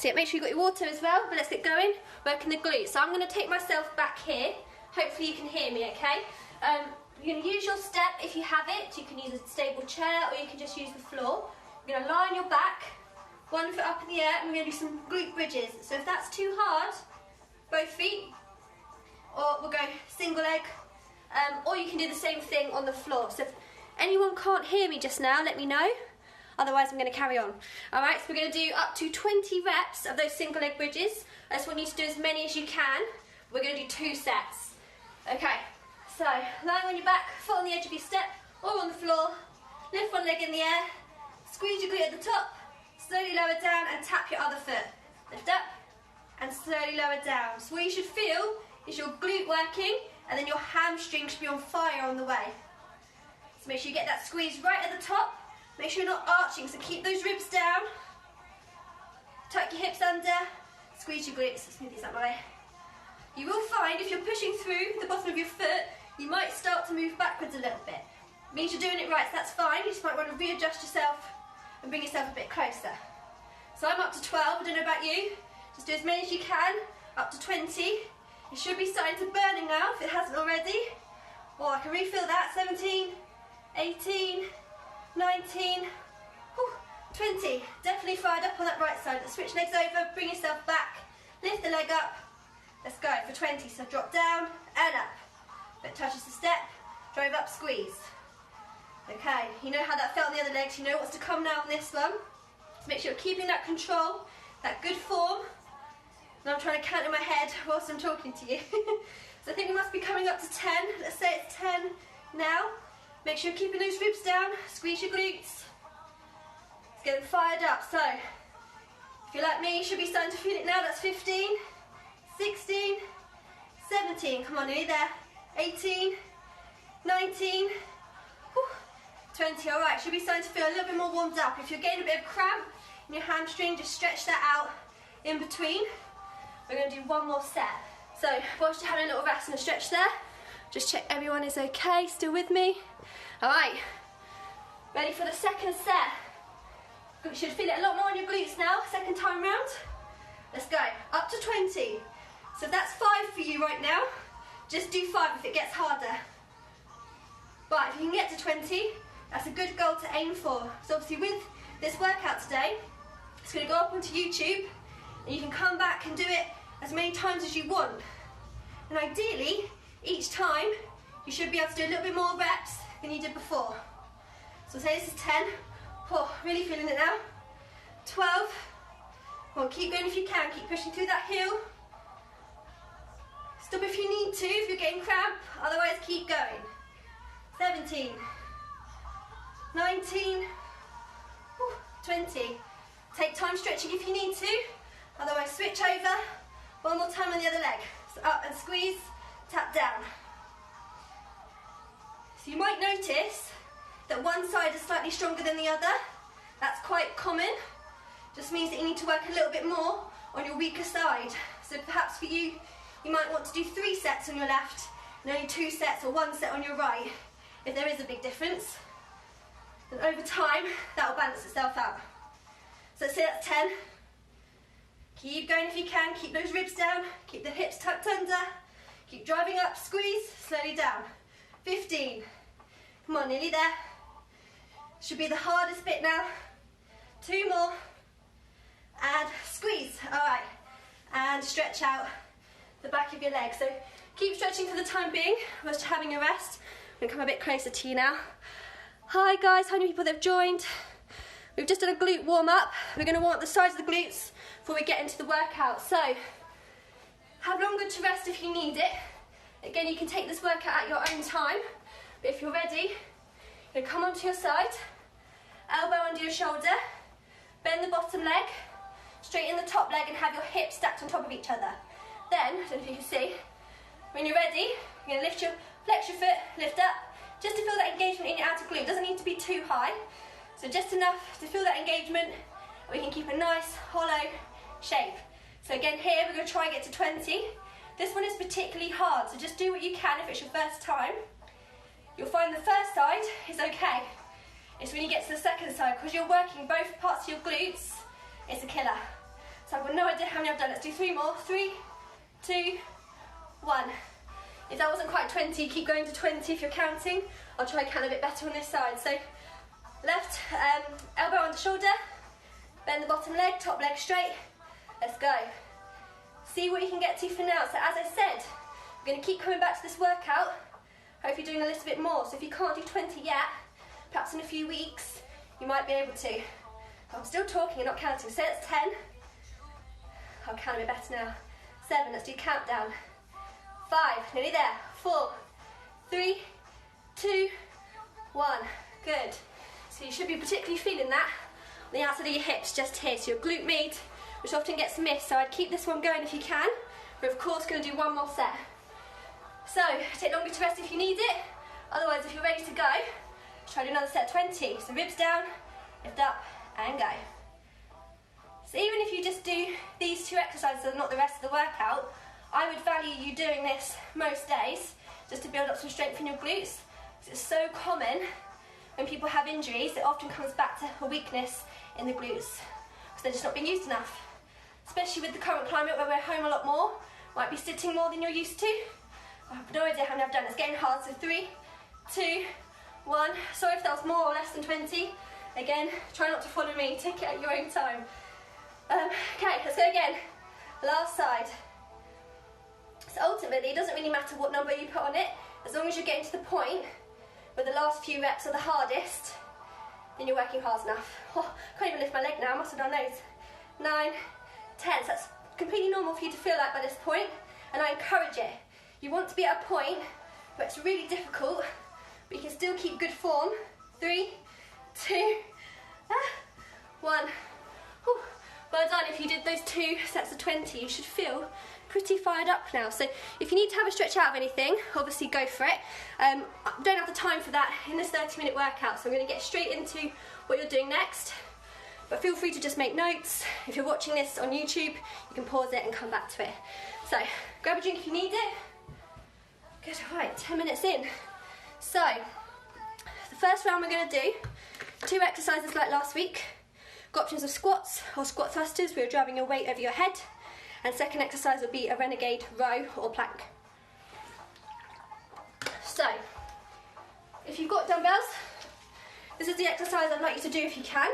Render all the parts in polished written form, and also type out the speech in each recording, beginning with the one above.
So yeah, make sure you've got your water as well, but let's get going, working the glutes. So I'm going to take myself back here. Hopefully you can hear me, okay? You're going to use your step if you have it. You can use a stable chair or you can just use the floor. You're going to lie on your back, one foot up in the air, and we're going to do some glute bridges. So if that's too hard, both feet, or we'll go single leg, or you can do the same thing on the floor. So if anyone can't hear me just now, let me know. Otherwise, I'm going to carry on. All right, so we're going to do up to 20 reps of those single leg bridges. I just want you to do as many as you can. We're going to do 2 sets. Okay, so lying on your back, foot on the edge of your step, or on the floor. Lift one leg in the air, squeeze your glute at the top, slowly lower down and tap your other foot. Lift up and slowly lower down. So what you should feel is your glute working and then your hamstring should be on fire on the way. So make sure you get that squeeze right at the top. Make sure you're not arching, so keep those ribs down. Tuck your hips under, squeeze your glutes. Let's move these out of my way. You will find if you're pushing through the bottom of your foot, you might start to move backwards a little bit. It means you're doing it right, so that's fine. You just might want to readjust yourself and bring yourself a bit closer. So I'm up to 12, I don't know about you. Just do as many as you can, up to 20. It should be starting to burning now if it hasn't already. Oh, I can refill that. 17, 18, 19, 20. Definitely fired up on that right side. Let's switch legs over, bring yourself back, lift the leg up. Let's go for 20. So drop down and up. But touches the step, drive up, squeeze. Okay, you know how that felt on the other legs, you know what's to come now on this one. So make sure you're keeping that control, that good form. And I'm trying to count in my head whilst I'm talking to you. So I think we must be coming up to 10. Let's say it's 10 now. Make sure you're keeping those ribs down, squeeze your glutes. Let's get them fired up. So, if you're like me, you should be starting to feel it now. That's 15, 16, 17. Come on, nearly there. 18, 19, 20. All right, should be starting to feel a little bit more warmed up. If you're getting a bit of cramp in your hamstring, just stretch that out in between. We're going to do one more set. So, whilst you're having a little rest and a stretch there, just check everyone is okay, still with me. All right, ready for the second set. You should feel it a lot more on your glutes now, second time round. Let's go, up to 20. So if that's 5 for you right now, just do 5 if it gets harder. But if you can get to 20, that's a good goal to aim for. So obviously with this workout today, it's going to go up onto YouTube, and you can come back and do it as many times as you want. And ideally, each time, you should be able to do a little bit more reps than you did before. So say this is 10. Oh, really feeling it now. 12. Come on, keep going if you can. Keep pushing through that heel. Stop if you need to, if you're getting cramp. Otherwise, keep going. 17. 19. 20. Take time stretching if you need to. Otherwise, switch over. One more time on the other leg. So up and squeeze, tap down. So you might notice that one side is slightly stronger than the other. That's quite common. Just means that you need to work a little bit more on your weaker side. So perhaps for you, you might want to do 3 sets on your left and only 2 sets or 1 set on your right. If there is a big difference, then over time, that will balance itself out. So let's say that's 10. Keep going if you can, keep those ribs down, keep the hips tucked under, keep driving up, squeeze, slowly down. 15. Come on, nearly there. Should be the hardest bit now. 2 more. And squeeze. All right. And stretch out the back of your leg. So keep stretching for the time being. Whilst you're having a rest. I'm going to come a bit closer to you now. Hi guys, how many people that have joined? We've just done a glute warm up. We're going to warm up the sides of the glutes before we get into the workout. So have longer to rest if you need it. Again, you can take this workout at your own time. But if you're ready, you're going to come onto your side, elbow under your shoulder, bend the bottom leg, straighten the top leg and have your hips stacked on top of each other. Then, I don't know if you can see, when you're ready, you're going to flex your foot, lift up, just to feel that engagement in your outer glute. It doesn't need to be too high, so just enough to feel that engagement, and we can keep a nice, hollow shape. So again, here we're going to try and get to 20. This one is particularly hard, so just do what you can if it's your first time. You'll find the first side is okay. It's when you get to the second side, because you're working both parts of your glutes, it's a killer. So I've got no idea how many I've done. Let's do 3 more. 3, 2, 1. If that wasn't quite 20, keep going to 20 if you're counting. I'll try and count a bit better on this side. So left elbow on the shoulder, bend the bottom leg, top leg straight. Let's go. See what you can get to for now. So as I said, I'm going to keep coming back to this workout. Hope you're doing a little bit more. So if you can't do 20 yet, perhaps in a few weeks, you might be able to. I'm still talking and not counting. So that's 10. I'll count a bit better now. 7, let's do countdown. 5, nearly there. 4, 3, 2, 1. Good. So you should be particularly feeling that on the outside of your hips, just here. So your glute med, which often gets missed. So I'd keep this one going if you can. We're of course going to do 1 more set. So take longer to rest if you need it. Otherwise, if you're ready to go, try to do another set of 20. So ribs down, lift up, and go. So even if you just do these 2 exercises and not the rest of the workout, I would value you doing this most days just to build up some strength in your glutes. It's so common when people have injuries, it often comes back to a weakness in the glutes because they're just not being used enough. Especially with the current climate where we're home a lot more, might be sitting more than you're used to. I have no idea how many I've done. It's getting hard. So 3, 2, 1. Sorry if that was more or less than 20. Again, try not to follow me. Take it at your own time. Okay, let's go again. Last side. So ultimately, it doesn't really matter what number you put on it, as long as you're getting to the point where the last few reps are the hardest, then you're working hard enough. Oh, I can't even lift my leg now, I must have done those. 9, 10, so that's completely normal for you to feel like by this point, and I encourage it. You want to be at a point where it's really difficult, but you can still keep good form. 3, 2, 1. Whew. Well done. If you did those 2 sets of 20, you should feel pretty fired up now. So if you need to have a stretch out of anything, obviously go for it. I don't have the time for that in this 30-minute workout, so I'm going to get straight into what you're doing next. But feel free to just make notes. If you're watching this on YouTube, you can pause it and come back to it. So grab a drink if you need it. Good, all right, 10 minutes in. So the first round we're going to do 2 exercises like last week. Got options of squats or squat thrusters where you're driving your weight over your head. And second exercise will be a renegade row or plank. So, if you've got dumbbells, this is the exercise I'd like you to do if you can.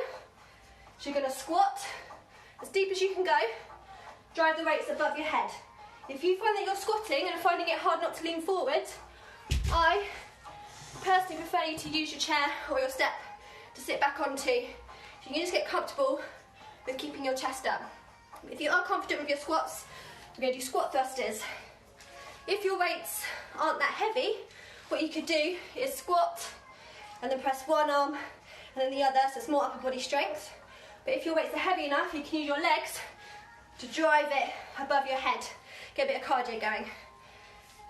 So you're going to squat as deep as you can go, drive the weights above your head. If you find that you're squatting and finding it hard not to lean forward, I personally prefer you to use your chair or your step to sit back onto. So you can just get comfortable with keeping your chest up. If you are confident with your squats, we're going to do squat thrusters. If your weights aren't that heavy, what you could do is squat and then press one arm and then the other, so it's more upper body strength. But if your weights are heavy enough, you can use your legs to drive it above your head. Get a bit of cardio going.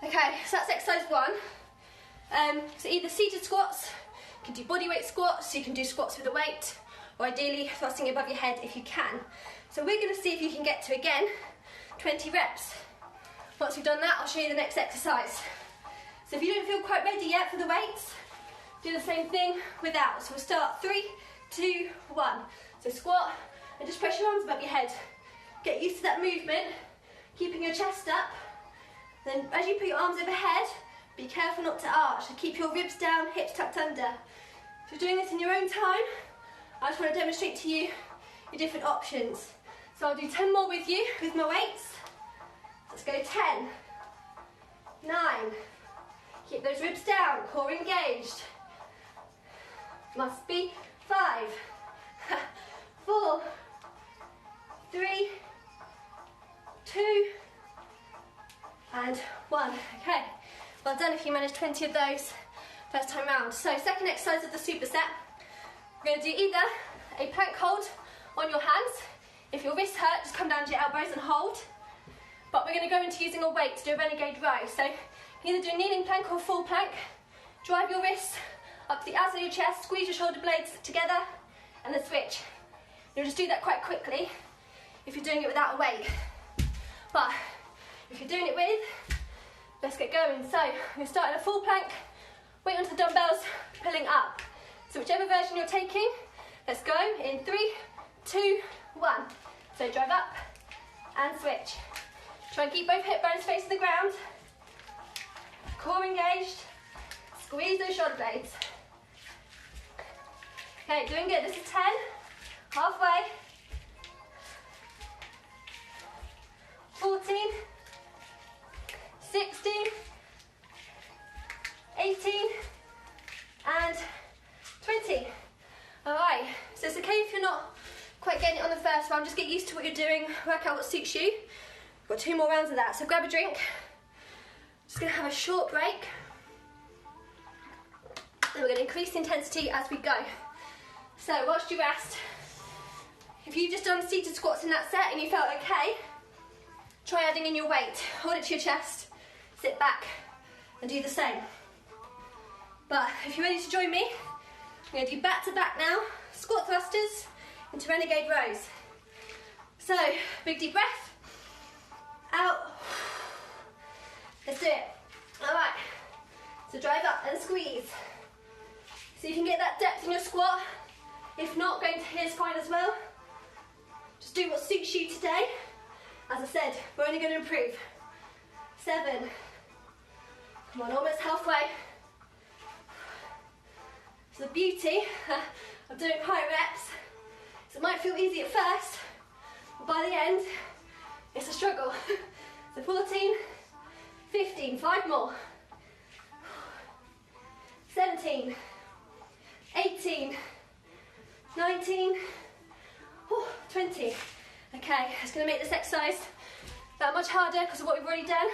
Okay, so that's exercise 1. So either seated squats, you can do body weight squats, so you can do squats with a weight, or ideally thrusting above your head if you can. So we're going to see if you can get to, again, 20 reps. Once we've done that, I'll show you the next exercise. So if you don't feel quite ready yet for the weights, do the same thing without. So we'll start 3, 2, 1. So squat and just press your arms above your head. Get used to that movement, keeping your chest up. Then as you put your arms overhead, be careful not to arch. So keep your ribs down, hips tucked under. If you're doing this in your own time, I just want to demonstrate to you your different options. So I'll do 10 more with you with my weights. Let's go 10, 9, keep those ribs down, core engaged. Must be 5, 4, 3, 2, and 1. Okay, well done if you managed 20 of those first time round. So second exercise of the superset, we're going to do either a plank hold on your hands. If your wrists hurt, just come down to your elbows and hold. But we're going to go into using a weight to do a renegade row. So you can either do a kneeling plank or full plank. Drive your wrists up to the outside of your chest, squeeze your shoulder blades together, and then switch. You'll just do that quite quickly if you're doing it without a weight. But if you're doing it with, let's get going. So we're starting a full plank, weight onto the dumbbells, pulling up. So whichever version you're taking, let's go in 3, 2, 1. So drive up, and switch. Try and keep both hip bones facing the ground. Core engaged. Squeeze those shoulder blades. Okay, doing good. This is 10. Halfway. 14. 16. 18. And 20. All right, so it's okay if you're not quite getting it on the first round. Just get used to what you're doing. Work out what suits you. We've got 2 more rounds of that. So grab a drink. Just gonna have a short break. Then we're gonna increase the intensity as we go. So whilst you rest, if you've just done seated squats in that set and you felt okay, try adding in your weight. Hold it to your chest, sit back and do the same. But if you're ready to join me, I'm going to do back to back now, squat thrusters into renegade rows. So, big deep breath, out, let's do it. All right, so drive up and squeeze. So you can get that depth in your squat. If not, going to here is fine as well. Just do what suits you today. As I said, we're only going to improve. 7, come on, almost halfway. So the beauty of doing high reps is it might feel easy at first, but by the end, it's a struggle. So 14, 15, 5 more. 17, 18, 19, 20. Okay, it's going to make this exercise that much harder because of what we've already done.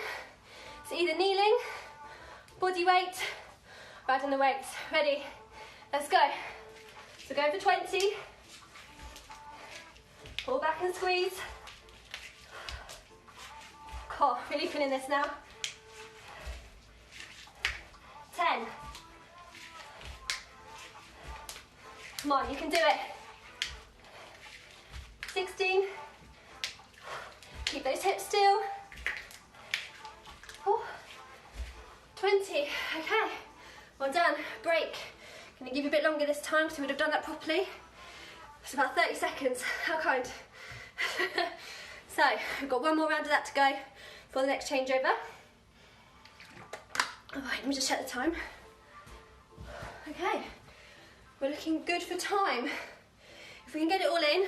So either kneeling, body weight, or adding the weights. Ready? Let's go. So go for 20. Pull back and squeeze. Cool, really feeling this now. 10. Come on, you can do it. 16. Keep those hips still. 20. Okay, well done. Break. Going to give you a bit longer this time because we would have done that properly. It's about 30 seconds. How kind. So, we've got 1 more round of that to go for the next changeover. Alright, let me just check the time. Okay, we're looking good for time. If we can get it all in,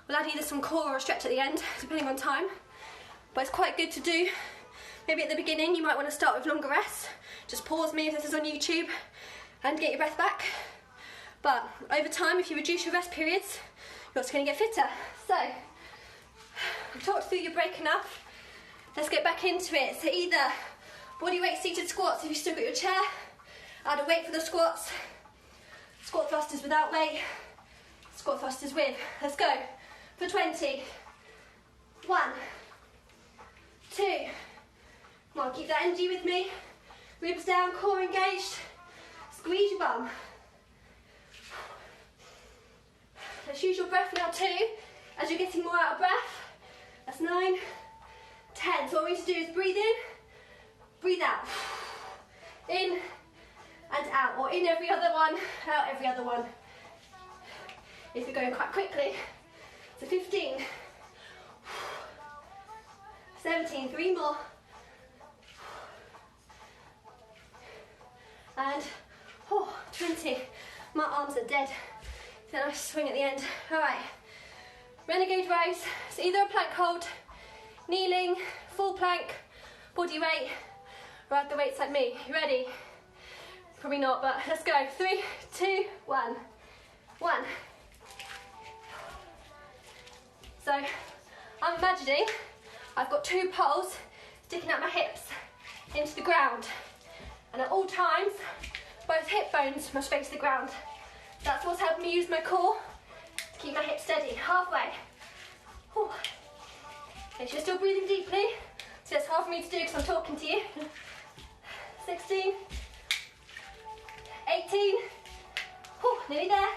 we'll add either some core or a stretch at the end, depending on time. But it's quite good to do. Maybe at the beginning you might want to start with longer rests. Just pause me if this is on YouTube and get your breath back. But over time, if you reduce your rest periods, you're just going to get fitter. So, I've talked through your break enough. Let's get back into it. So either body weight seated squats if you've still got your chair, add a weight for the squats, squat thrusters without weight, squat thrusters with. Let's go for 20. 1, 2. Come on, keep that energy with me. Ribs down, core engaged. Squeeze your bum. Let's use your breath now too, as you're getting more out of breath. That's 9, 10. So what we need to do is breathe in, breathe out. In and out, or in every other one, out every other one. If you're going quite quickly. So 15, 17, 3 more. And 20. My arms are dead. Then I swing at the end. All right, renegade rows. So either a plank hold, kneeling, full plank, body weight, or add the weights like me. You ready? Probably not, but let's go. 3, 2, 1. 1. So I'm imagining I've got 2 poles sticking out my hips into the ground. And at all times, both hip bones must face the ground. That's what's helping me use my core to keep my hips steady. Halfway. Whew. Make sure you're still breathing deeply. So it's hard for me to do because I'm talking to you. 16. 18. Whew, nearly there.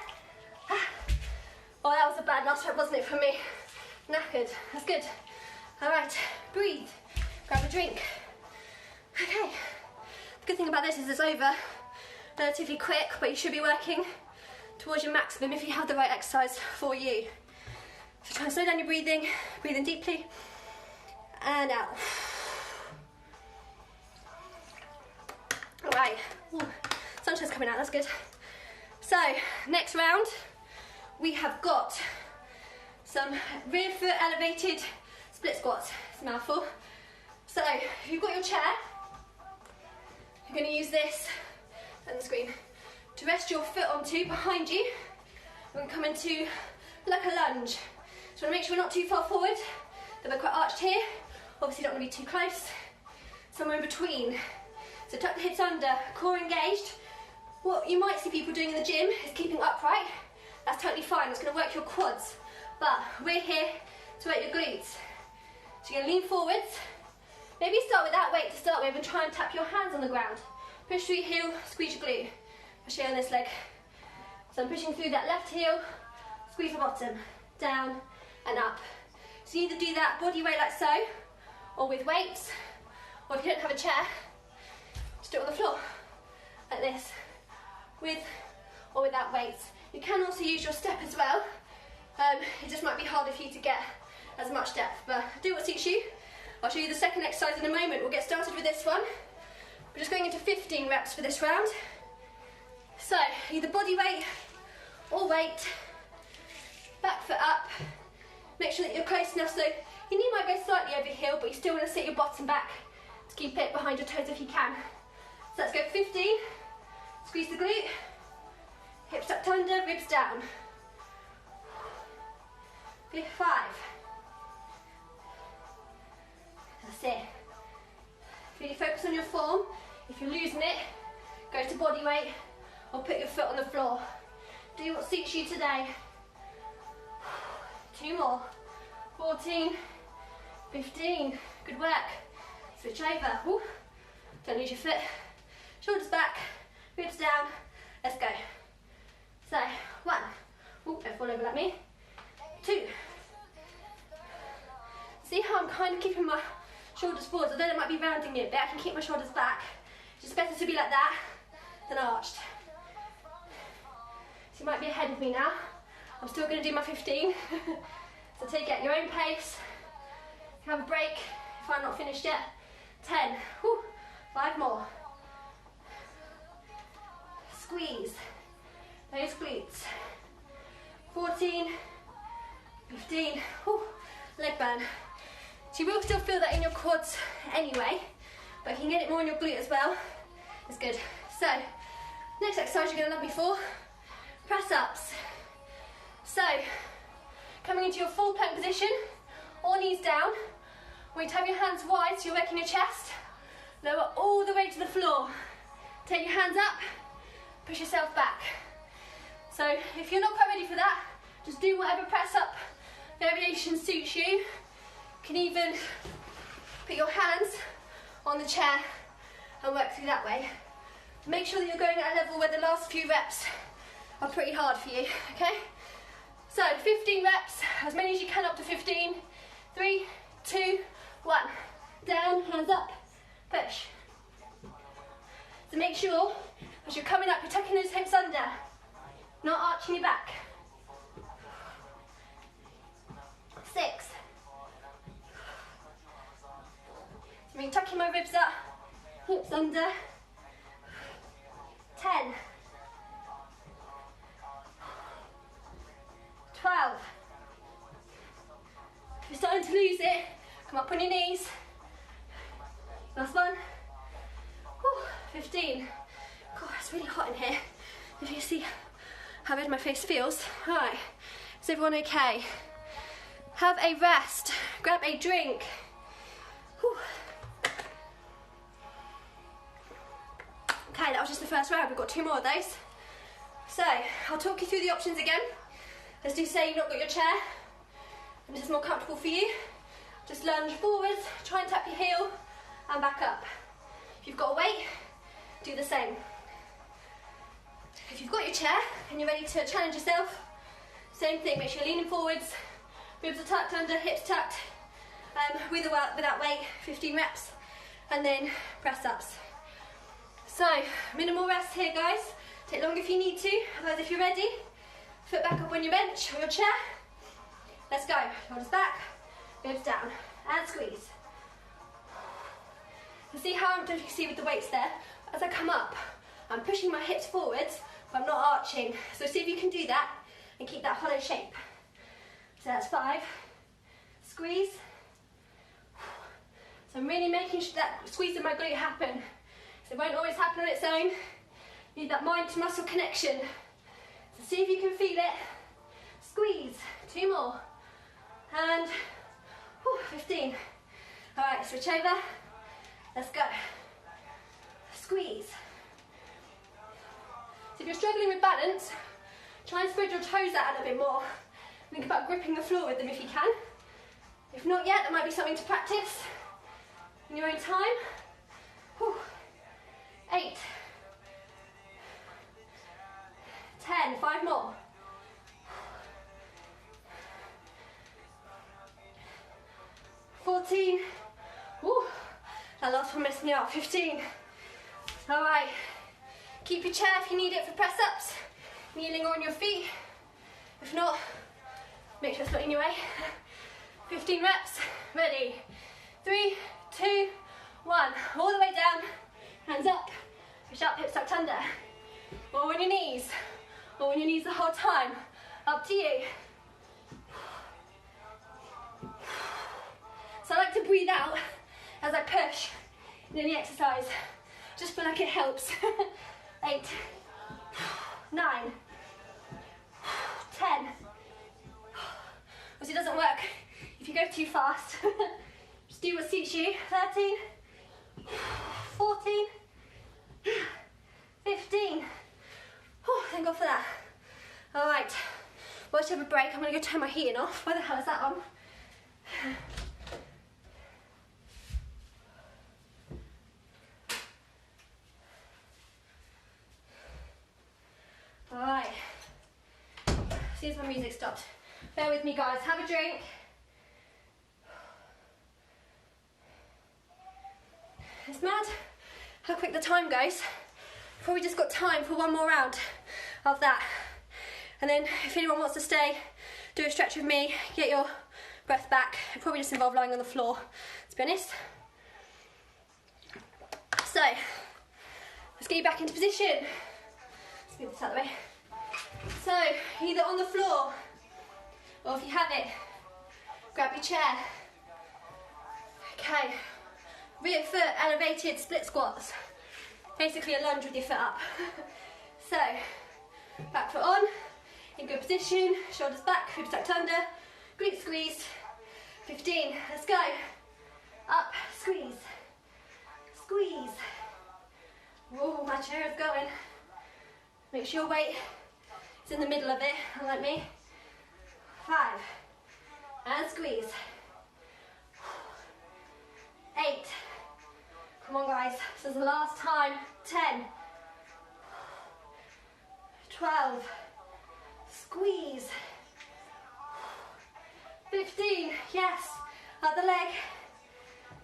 Oh, that was a bad last rep, wasn't it, for me? Knackered. That's good. All right, breathe. Grab a drink. Okay. The good thing about this is it's over relatively quick, but you should be working towards your maximum if you have the right exercise for you. So try and slow down your breathing, breathe in deeply, and out. All right, ooh, sunshine's coming out, that's good. So, next round, we have got some rear foot elevated split squats. It's a mouthful. So, if you've got your chair, you're going to use this and the screen to rest your foot onto behind you. We're going to come into like a lunge. So, we want to make sure we're not too far forward, that we're quite arched here. Obviously, don't want to be too close. Somewhere in between. So, tuck the hips under, core engaged. What you might see people doing in the gym is keeping upright. That's totally fine, it's going to work your quads. But we're here to work your glutes. So you're going to lean forwards. Maybe start with that weight to start with and try and tap your hands on the ground. Push through your heel, squeeze your glute. Especially on this leg. So I'm pushing through that left heel, squeeze the bottom, down and up. So you either do that body weight like so, or with weights, or if you don't have a chair, just do it on the floor, like this. With or without weights. You can also use your step as well. It just might be harder for you to get as much depth, but do what suits you. I'll show you the second exercise in a moment. We'll get started with this one. We're just going into 15 reps for this round. So, either body weight or weight. Back foot up. Make sure that you're close enough so your knee might go slightly over heel, but you still want to sit your bottom back to keep it behind your toes if you can. So let's go 15. Squeeze the glute, hips tucked under, ribs down. 5. That's it. Really focus on your form. If you're losing it, go to body weight or put your foot on the floor. Do what suits you today. 2 more. 14, 15. Good work. Switch over. Woo. Don't lose your foot. Shoulders back. Ribs down, let's go. So, 1, ooh, don't fall over like me. 2. See how I'm kind of keeping my shoulders forward, although they might be rounding it, but I can keep my shoulders back. It's just better to be like that than arched. So you might be ahead of me now. I'm still going to do my 15. So take it at your own pace. Have a break if I'm not finished yet. 10, whew, 5 more. Squeeze those glutes. 14, 15, whew, leg burn. So you will still feel that in your quads anyway, but if you can get it more in your glute as well, it's good. So, next exercise you're going to love me for, press ups. So, coming into your full plank position, all knees down. I want you to have your hands wide so you're working your chest. Lower all the way to the floor. Take your hands up. Push yourself back. So if you're not quite ready for that, just do whatever press up variation suits you. You can even put your hands on the chair and work through that way. Make sure that you're going at a level where the last few reps are pretty hard for you, okay? So 15 reps, as many as you can up to 15. 3, 2, 1. Down, hands up, push. So make sure as you're coming up, you're tucking those hips under, not arching your back. 6. So I'm tucking my ribs up, hips under. 10. 12. If you're starting to lose it, come up on your knees. Last one. Whew, 15. God, it's really hot in here. If you see how red my face feels. Alright, is everyone okay? Have a rest. Grab a drink. Whew. Okay, that was just the first round. We've got 2 more of those. So, I'll talk you through the options again. Let's do say you've not got your chair and this is more comfortable for you. Just lunge forwards, try and tap your heel and back up. If you've got a weight, do the same. If you've got your chair and you're ready to challenge yourself, same thing, make sure you're leaning forwards, ribs are tucked under, hips tucked, with or without weight, 15 reps, and then press ups. So, minimal rest here guys, take longer if you need to, otherwise if you're ready, foot back up on your bench or your chair. Let's go. Shoulders back, ribs down, and squeeze. So see how I'm doing, you see with the weights there? As I come up, I'm pushing my hips forwards, but I'm not arching. So see if you can do that and keep that hollow shape. So that's 5. Squeeze. So I'm really making sure that squeeze in my glute happen. So it won't always happen on its own. You need that mind to muscle connection. So see if you can feel it. Squeeze. 2 more. And 15. All right, switch over. Let's go. Squeeze. So if you're struggling with balance, try and spread your toes out a little bit more. Think about gripping the floor with them if you can. If not yet, that might be something to practice in your own time. 8. 10. 5 more. 14. Woo. That last one messed me up. 15. All right. Keep your chair if you need it for press-ups. Kneeling or on your feet. If not, make sure it's not in your way. 15 reps. Ready. 3, 2, 1. All the way down. Hands up. Push up, hips tucked under. Or on your knees. Or on your knees the whole time. Up to you. So I like to breathe out as I push in any exercise. Just feel like it helps. 8, 9, 10. Obviously it doesn't work if you go too fast. Just do what suits you. 13, 14, 15. Thank God for that. All right, well, let's have a break. I'm gonna go turn my heating off. Where the hell is that on? All right, see if my music stopped. Bear with me, guys. Have a drink. It's mad how quick the time goes. Probably just got time for one more round of that. And then if anyone wants to stay, do a stretch with me, get your breath back. It'll probably just involve lying on the floor, to be honest. So, let's get you back into position. Let's move this out of the way. So, either on the floor, or if you have it, grab your chair. Okay, rear foot elevated split squats. Basically a lunge with your foot up. So, back foot on, in good position, shoulders back, hips tucked under, glute squeezed. 15, let's go. Up, squeeze, squeeze. Whoa, my chair is going. Make sure your weight is in the middle of it, unlike me. 5, and squeeze. 8. Come on, guys, this is the last time. 10, 12, squeeze. 15, yes, other leg,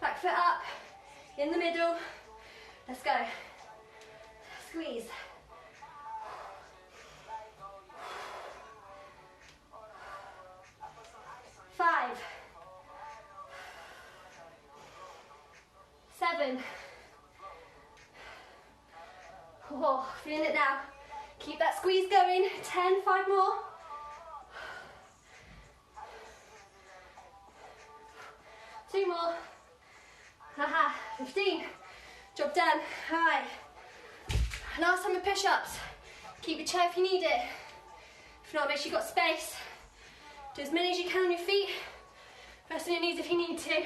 back foot up, in the middle. Let's go. Squeeze. 5, 7. Oh, feeling it now. Keep that squeeze going. 10, 5 more. 2 more. Haha, 15. Job done. All right. Last time with push-ups. Keep your chair if you need it. If not, make sure you've got space. Do as many as you can on your feet. Rest on your knees if you need to.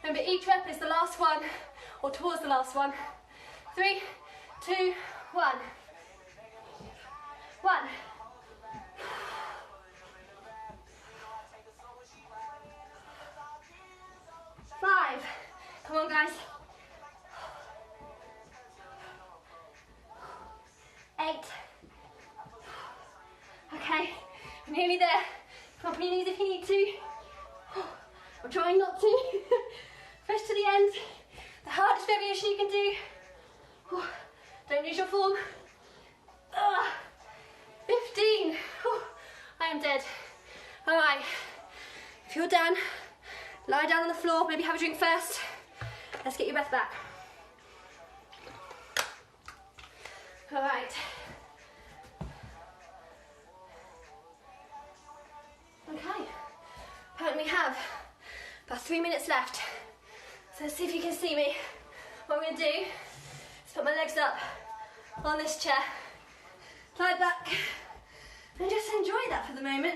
Remember, each rep is the last one, or towards the last one. 3, 2, 1. 1. 5. Come on, guys. 8. Okay, I'm nearly there. Come up on your knees if you need to. I'm trying not to. Push to the end. The hardest variation you can do. Don't lose your form. 15. I am dead. All right. If you're done, lie down on the floor. Maybe have a drink first, Let's get your breath back. All right. Okay. Apparently we have about 3 minutes left. So let's see if you can see me. What I'm going to do is put my legs up on this chair, lie back, and just enjoy that for the moment.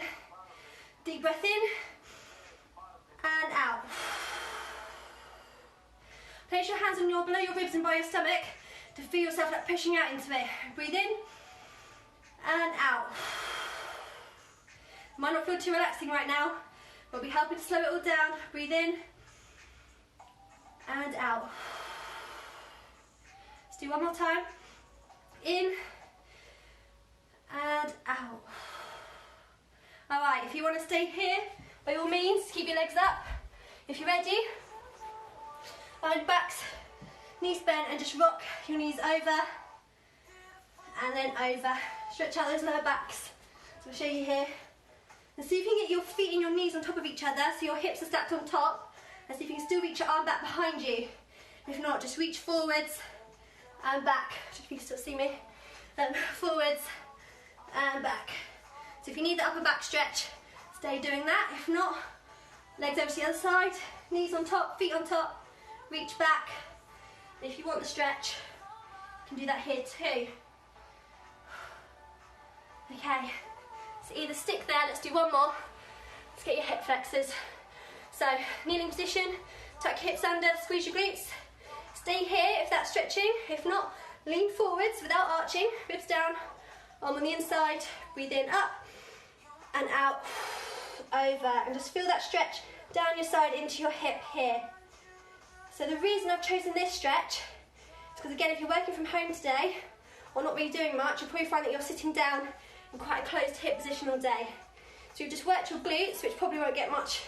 Deep breath in and out. Place your hands on below your ribs and by your stomach to feel yourself like pushing out into it. Breathe in and out. Might not feel too relaxing right now, but we'll be helping to slow it all down. Breathe in and out. Let's do one more time. In and out. Alright, if you want to stay here, by all means, keep your legs up. If you're ready, lie backs, knees bent, and just rock your knees over and then over. Stretch out those lower backs. So I'll show you here. And see if you can get your feet and your knees on top of each other so your hips are stacked on top. And see if you can still reach your arm back behind you. If not, just reach forwards and back. If you can still see me. Forwards and back. So if you need the upper back stretch, stay doing that. If not, legs over to the other side, knees on top, feet on top, reach back. And if you want the stretch, you can do that here too. Okay, so either stick there, let's do one more. Let's get your hip flexors. So, kneeling position, tuck your hips under, squeeze your glutes. Stay here if that's stretching. If not, lean forwards without arching, ribs down, arm on the inside, breathe in, up and out, over, and just feel that stretch down your side into your hip here. So the reason I've chosen this stretch is because, again, if you're working from home today or not really doing much, you'll probably find that you're sitting down in quite a closed hip position all day. So you've just worked your glutes, which probably won't get much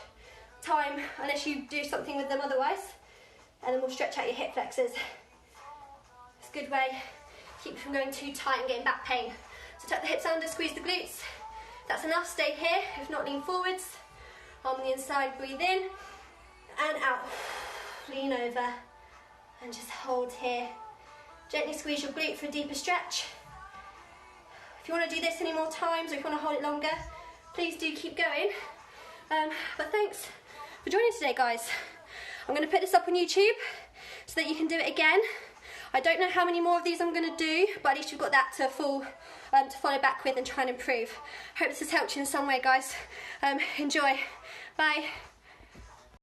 time unless you do something with them otherwise, and then we'll stretch out your hip flexors. It's a good way to keep you from going too tight and getting back pain. So tuck the hips under, squeeze the glutes. If that's enough, stay here. If not, lean forwards. Arm on the inside, breathe in and out. Lean over and just hold here. Gently squeeze your glute for a deeper stretch. If you want to do this any more times or if you want to hold it longer, please do keep going. But thanks for joining today, guys. I'm going to put this up on YouTube so that you can do it again. I don't know how many more of these I'm going to do, but at least you've got that to follow back with and try and improve. Hope this has helped you in some way, guys. Enjoy. Bye.